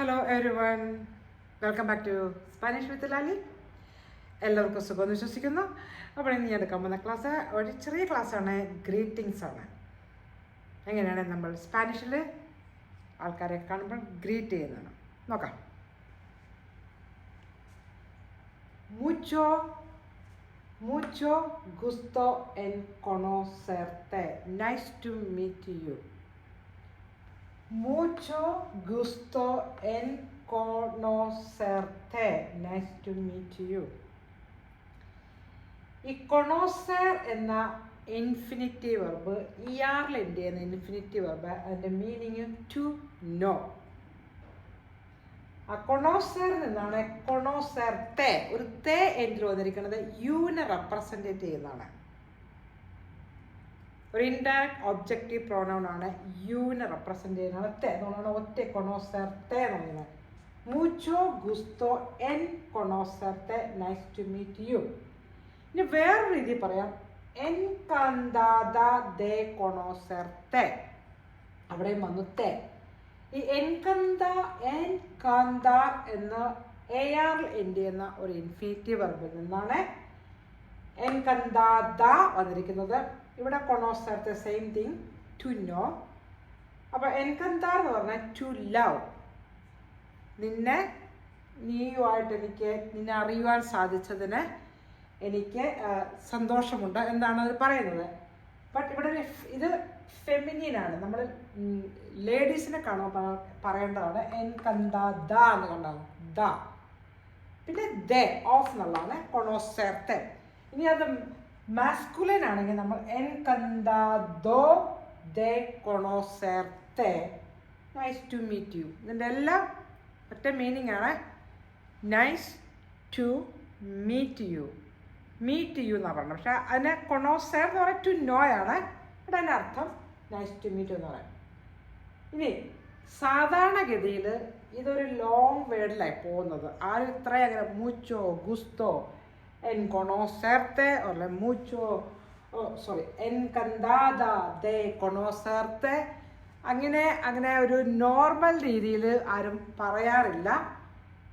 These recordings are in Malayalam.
Hello everyone, welcome back to Spanish with Lali. എല്ലാവർക്കും സുഖമെന്ന് വിശ്വസിക്കുന്നു. അപ്പോൾ ഇന്ന് ഞാൻ എടുക്കാൻ പോകുന്ന ക്ലാസ് ഒരു ചെറിയ ക്ലാസ്സാണ്, ഗ്രീറ്റിങ്സ് ആണ്. എങ്ങനെയാണ് നമ്മൾ സ്പാനിഷിൽ ആൾക്കാരെ കാണുമ്പോൾ ഗ്രീറ്റ് ചെയ്യുന്നത് നോക്കാം. Mucho, mucho gusto en conocerte. Nice to meet you. Mucho gusto en conocerte. Nice to meet you. ഈ കൊണോസർ എന്ന ഇൻഫിനിറ്റീവ് വെർബ് ഇയാറിലെൻ്റെ എന്ന ഇൻഫിനിറ്റീവ് വെർബ് അതിൻ്റെ മീനിങ് ടു നോ. ആ കൊണോസർ നിന്നാണ് കൊണോസർത്തെ, ഒരു തേ എൻഡിൽ വന്നിരിക്കുന്നത് യുവിനെ റെപ്രസെൻറ്റേറ്റ് ചെയ്യുന്നതാണ്. ഒരു ഇൻഡയറക്റ്റ് ഒബ്ജക്റ്റീവ് പ്രോനൗൺ ആണ്, യുവിനെ റെപ്രസെൻറ്റ് ചെയ്യുന്നതാണ് തേ. അതുകൊണ്ടാണ് ഒറ്റ കൊണോസർത്തെ എന്ന് പറയുന്നത്. മുച്ചോ ഗുസ്തോ എൻ കൊണോസർത്തെ, നൈസ് ടു മീറ്റ് യു. ഇനി വേറൊരു രീതി പറയാം, എൻകാന്താദ ദേ കൊണോസർത്തെ. അവിടെയും വന്നു തേ. ഈ എൻകാന്ത എന്ന AR എൻഡ് എന്ന ഒരു ഇൻഫിനിറ്റീവ് വെർബിൽ നിന്നാണ് എൻകാന്താദ വന്നിരിക്കുന്നത്. ഇവിടെ കൊണോസർത്തെ സെയിം തിങ്, ടു നോ. അപ്പോൾ എൻകാന്താർ എന്ന് പറഞ്ഞാൽ ടു ലവ്. നീയുമായിട്ട് നിന്നെ അറിയുവാൻ സാധിച്ചതിന് എനിക്ക് സന്തോഷമുണ്ട് എന്നാണ് അത് പറയുന്നത്. ബട്ട് ഇവിടെ ഇത് ഫെമിനിനാണ്. നമ്മൾ ലേഡീസിനെ കാണുമ്പോൾ പറയേണ്ടതാണ് എൻകന്താദ എന്ന് കണ്ടാകും, ദ. പിന്നെ ദേ ഓഫ് എന്നുള്ളതാണ് കൊണോസർത്തെ. ഇനി അത് മാസ്കുലിൻ ആണെങ്കിൽ നമ്മൾ എൻകന്താദോ ദേ കൊണോസർത്തെ, നൈസ് ടു മീറ്റ് യു. ഇതിൻ്റെ എല്ലാം ഒറ്റ മീനിങ് ആണ്, nice to meet you. Meet you എന്നാണ് പറയുന്നത്. പക്ഷെ അതിനെ കൊണോസർ എന്ന് പറയുന്നത് ടു നോ ആണ്. ഇവിടെ അതിൻ്റെ അർത്ഥം നൈസ് ടു മീറ്റ് എന്ന് പറയാം. ഇനി സാധാരണഗതിയിൽ ഇതൊരു ലോങ് വേർഡിലായി പോകുന്നത്. ആരും ഇത്രയും അങ്ങനെ മൂച്ചോ ഗുസ്തോ എൻ കൊണോസർത്തെ അല്ലെ മൂച്ചോ എൻകന്താദ ദേ കൊണോസർത്തെ അങ്ങനെ ഒരു നോർമൽ രീതിയിൽ ആരും പറയാറില്ല.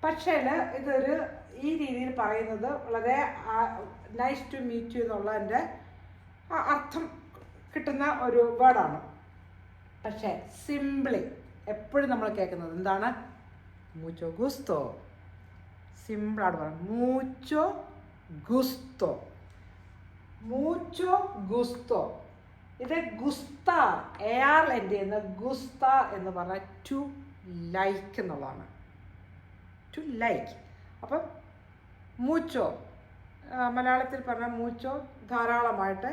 പക്ഷേ ഇതൊരു ഈ രീതിയിൽ പറയുന്നത് വളരെ നൈസ് ടു മീറ്റ് യു എന്നുള്ളതിൻ്റെ അർത്ഥം കിട്ടുന്ന ഒരു വേർഡാണ്. പക്ഷേ സിംപിളി എപ്പോഴും നമ്മൾ കേൾക്കുന്നത് എന്താണ്? മൂച്ചോ ഗുസ്തോ. സിമ്പിളാണ് പറയുന്നത്, മൂച്ചോ ഗുസ്തോ. മൂച്ചോ ഗുസ്തോ. ഇത് ഗുസ്താർ, AR എൻ്റെ ചെയ്യുന്ന ഗുസ്താർ എന്ന് പറഞ്ഞാൽ ടു ലൈക്ക് എന്നുള്ളതാണ്. To like. അപ്പം മൂച്ചോ, മലയാളത്തിൽ പറഞ്ഞ മൂച്ചോ ധാരാളമായിട്ട്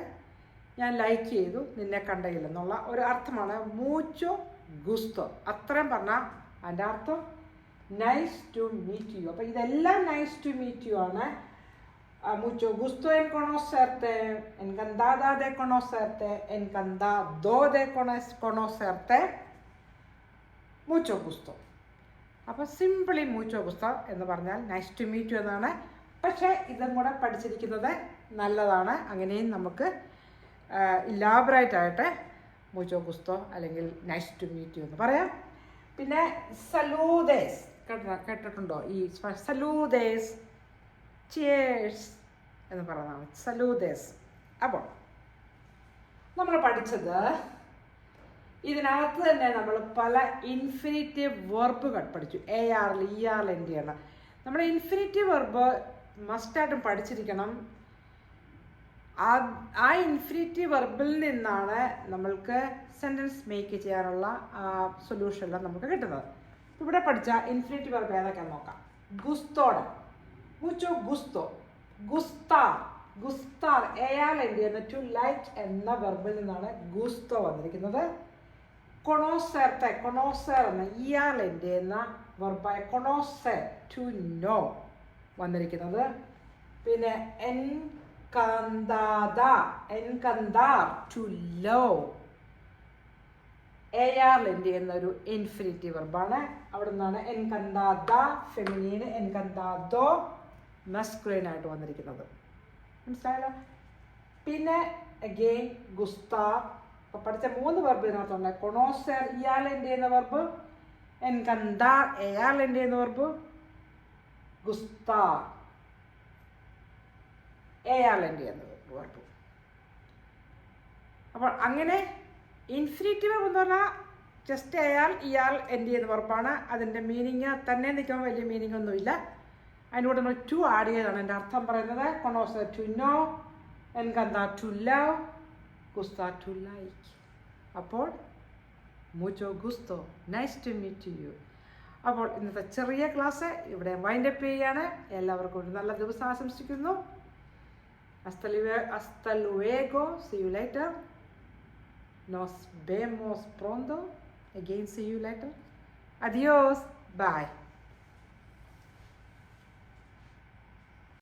ഞാൻ ലൈക്ക് ചെയ്തു നിന്നെ കണ്ടയില്ലെന്നുള്ള ഒരു അർത്ഥമാണ് മൂച്ചോ ഗുസ്തോ. അത്രയും പറഞ്ഞാൽ അതിൻ്റെ അർത്ഥം നൈസ് ടു മീറ്റ് യു. അപ്പം ഇതെല്ലാം നൈസ് ടു മീറ്റ് യു ആണ്. mucho gusto en conocerte, encantada de conocerte, encantado de conocerte, mucho gusto. അപ്പോൾ സിംപിളി മൂച്ചോ ഗുസ്തോ എന്ന് പറഞ്ഞാൽ നൈസ് ടു മീറ്റ് യു എന്നാണ്. പക്ഷേ ഇതും കൂടെ പഠിച്ചിരിക്കുന്നത് നല്ലതാണ്. അങ്ങനെയും നമുക്ക് ഇലാബറേറ്റായിട്ട് മൂച്ചോ ഗുസ്തോ അല്ലെങ്കിൽ നൈസ് ടു മീറ്റ് യു എന്ന് പറയാം. പിന്നെ സലൂദേസ് കേട്ടിട്ടുണ്ടോ? ഈ സലൂദേസ്, ചിയേഴ്സ് എന്ന് പറയുന്നതാണ് സലൂദേസ്. അപ്പോൾ നമ്മൾ പഠിച്ചത് ഇതിനകത്ത് തന്നെ നമ്മൾ പല ഇൻഫിനിറ്റീവ് വെർബുകൾ പഠിച്ചു. AR ER എൻ്റെ ആണ്. നമ്മൾ ഇൻഫിനിറ്റീവ് വെർബ് മസ്റ്റായിട്ടും പഠിച്ചിരിക്കണം. ആ ഇൻഫിനിറ്റീവ് വെർബിൽ നിന്നാണ് നമ്മൾക്ക് സെൻറ്റൻസ് മേക്ക് ചെയ്യാനുള്ള സൊല്യൂഷനെല്ലാം നമുക്ക് കിട്ടുന്നത്. ഇവിടെ പഠിച്ച ഇൻഫിനിറ്റീവ് വെർബ് ഏതൊക്കെയാണെന്ന് നോക്കാം. ഗുസ്തോടെ, മുച്ചോ ഗുസ്തോ, ഗുസ്താർ. ഗുസ്താർ AR എൻ്റെ എന്ന ടു ലൈക്ക് എന്ന വെർബിൽ നിന്നാണ് ഗുസ്തോ വന്നിരിക്കുന്നത്. കൊണോസർത്തെ, കൊണോസർ എന്ന ER എൻ്റെ എന്ന വെർബായ കൊണോസർ ടു നോ വന്നിരിക്കുന്നത്. പിന്നെ എൻകന്താർ ടു ലവ്, AR എൻ്റെ എന്നൊരു ഇൻഫിനിറ്റീവ് വെർബാണ്. അവിടെ നിന്നാണ് എൻകന്താദ ഫെമിനീൻ, എൻകന്താദോ മസ്കുലിനായിട്ട് വന്നിരിക്കുന്നത്. മനസ്സിലായല്ലോ? പിന്നെ അഗെയിൻ ഗുസ്താർ. അപ്പോൾ പഠിച്ച 3 വെർബ് ഇതിനകത്തുണ്ട്. കൊണോസർ ഇയാളെൻ്റെ എന്ന വെർബ്, എൻകന്താർ എയാൾ എൻ്റെ എന്ന് പറഞ്ഞപ്പോൾ ഗുസ്താർ എയാൾ എൻ്റെ എന്ന് പറഞ്ഞു. അപ്പോൾ അങ്ങനെ ഇൻഫിനിറ്റീവ് എന്ന് പറഞ്ഞാൽ ജസ്റ്റ് അയാൾ ഇയാൾ എൻ്റെ എന്ന് ഉറപ്പാണ്. അതിൻ്റെ മീനിങ് തന്നെ നിൽക്കുമ്പോൾ വലിയ മീനിങ് ഒന്നുമില്ല. അതിനോട് നമ്മൾ ടു ആഡ് ചെയ്തതാണ് എൻ്റെ അർത്ഥം പറയുന്നത്. കൊണോസർ ടു നോ, എൻകന്താർ ടു ലവ്, ഗുസ്താർ ടു ലൈക്ക്. അപ്പോൾ മുച്ചോ ഗുസ്തോ, നൈസ് ടു മീറ്റ് യു. അപ്പോൾ ഇന്നത്തെ ചെറിയ ക്ലാസ് ഇവിടെ വൈൻഡപ്പ് ചെയ്യുകയാണ്. എല്ലാവർക്കും ഒരു നല്ല ദിവസം ആശംസിക്കുന്നു. Hasta luego, see you later. Nos vemos pronto. Again, see you later. Adiós, bye.